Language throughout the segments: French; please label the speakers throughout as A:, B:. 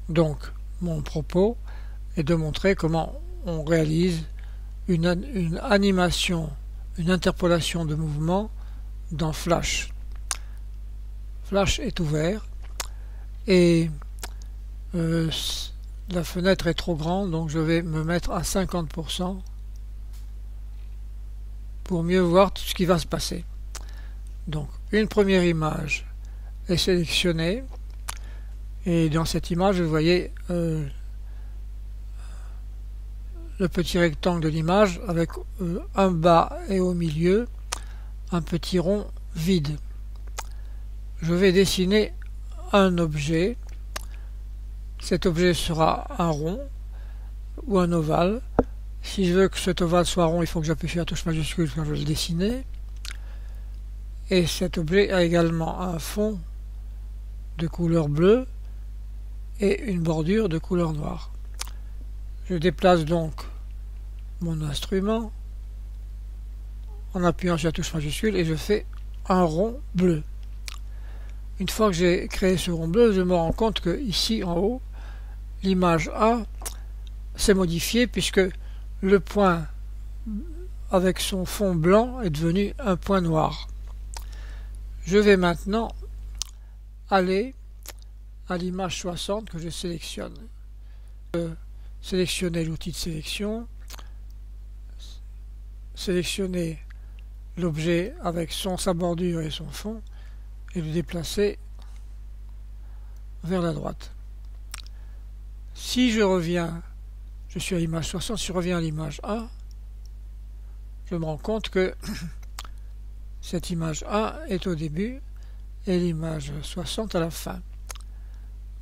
A: Donc mon propos est de montrer comment on réalise une animation, une interpolation de mouvement dans Flash. Flash est ouvert et la fenêtre est trop grande, donc je vais me mettre à 50% pour mieux voir tout ce qui va se passer. Donc une première image est sélectionnée et dans cette image vous voyez le petit rectangle de l'image avec un bas et au milieu un petit rond vide. Je vais dessiner un objet. Cet objet sera un rond ou un ovale. Si je veux que cet ovale soit rond, il faut que j'appuie sur la touche majuscule quand je vais le dessiner. Et cet objet a également un fond de couleur bleue et une bordure de couleur noire. Je déplace donc mon instrument en appuyant sur la touche majuscule et je fais un rond bleu. Une fois que j'ai créé ce rond bleu, je me rends compte que ici en haut, l'image A s'est modifiée puisque le point avec son fond blanc est devenu un point noir. Je vais maintenant aller à l'image 60 que je sélectionne. Sélectionner l'outil de sélection, sélectionner l'objet avec sa bordure et son fond et le déplacer vers la droite. Si je reviens, je suis à l'image 60, si je reviens à l'image A, je me rends compte que cette image A est au début et l'image 60 à la fin.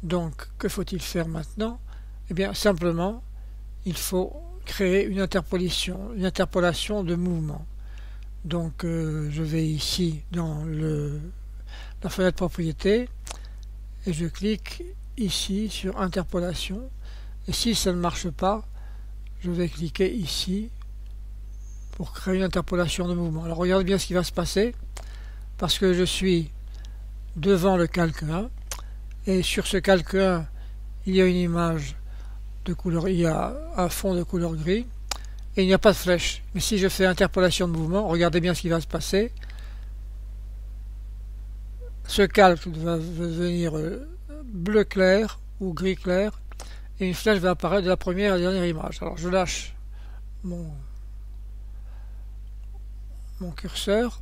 A: Donc, que faut-il faire maintenant? Eh bien, simplement, il faut créer une interpolation de mouvement. Donc, je vais ici dans la fenêtre propriété et je clique ici sur interpolation. Et si ça ne marche pas, je vais cliquer ici pour créer une interpolation de mouvement. Alors, regardez bien ce qui va se passer parce que je suis devant le calque 1 et sur ce calque 1 il y a une image de couleur, il y a un fond de couleur gris et il n'y a pas de flèche. Mais si je fais interpolation de mouvement, regardez bien ce qui va se passer. Ce calque va devenir bleu clair ou gris clair et une flèche va apparaître de la première à la dernière image. Alors je lâche mon curseur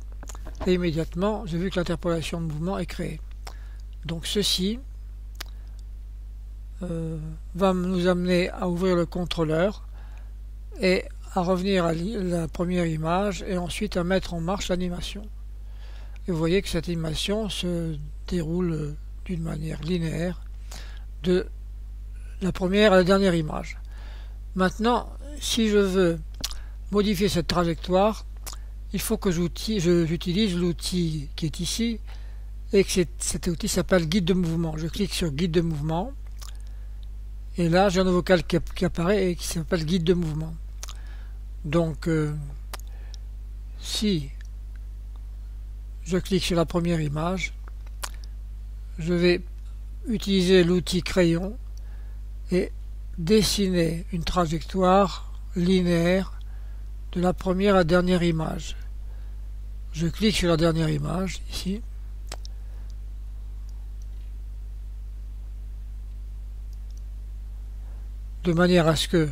A: et immédiatement j'ai vu que l'interpolation de mouvement est créée. Donc ceci va nous amener à ouvrir le contrôleur et à revenir à la première image et ensuite à mettre en marche l'animation. Et vous voyez que cette animation se déroule d'une manière linéaire de la première à la dernière image. Maintenant, si je veux modifier cette trajectoire, il faut que j'utilise l'outil qui est ici et que cet outil s'appelle guide de mouvement. Je clique sur guide de mouvement et là j'ai un nouveau calque qui apparaît et qui s'appelle guide de mouvement. Donc si je clique sur la première image, je vais utiliser l'outil crayon et dessiner une trajectoire linéaire de la première à la dernière image. Je clique sur la dernière image ici. De manière à ce que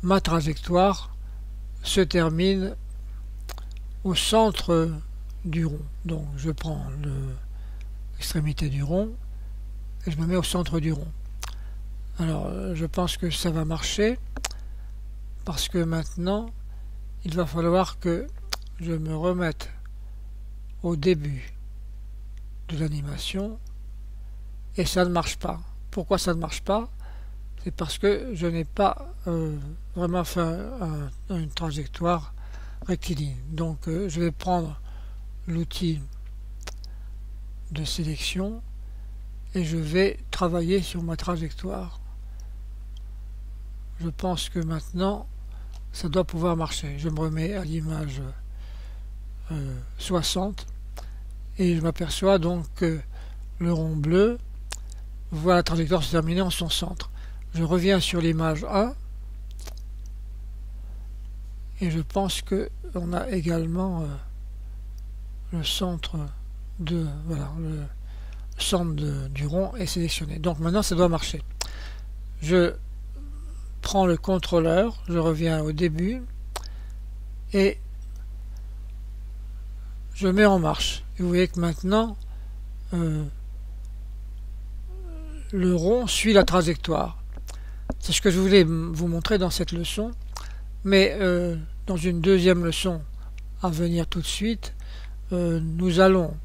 A: ma trajectoire se termine au centre du rond. Donc je prends l'extrémité du rond et je me mets au centre du rond. Alors je pense que ça va marcher parce que maintenant il va falloir que je me remette au début de l'animation et ça ne marche pas. Pourquoi ça ne marche pas? C'est parce que je n'ai pas vraiment fait une trajectoire rectiligne. Donc je vais prendre l'outil de sélection et je vais travailler sur ma trajectoire. Je pense que maintenant ça doit pouvoir marcher. Je me remets à l'image 60 et je m'aperçois donc que le rond bleu voit la trajectoire se terminer en son centre. Je reviens sur l'image 1 et je pense que on a également le centre de voilà, le centre du rond est sélectionné. Donc maintenant ça doit marcher. Je prends le contrôleur, je reviens au début et je mets en marche. Et vous voyez que maintenant le rond suit la trajectoire. C'est ce que je voulais vous montrer dans cette leçon, mais dans une deuxième leçon à venir tout de suite, nous allons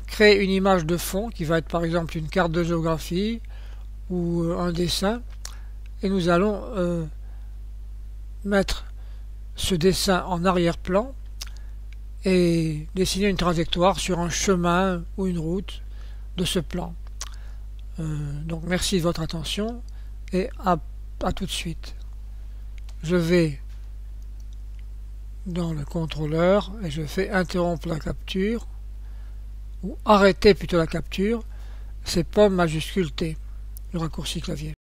A: créer une image de fond qui va être par exemple une carte de géographie ou un dessin, et nous allons mettre ce dessin en arrière-plan et dessiner une trajectoire sur un chemin ou une route de ce plan. Donc merci de votre attention et à tout de suite. Je vais dans le contrôleur et je fais interrompre la capture ou arrêter plutôt la capture, c'est pomme majuscule T, le raccourci clavier.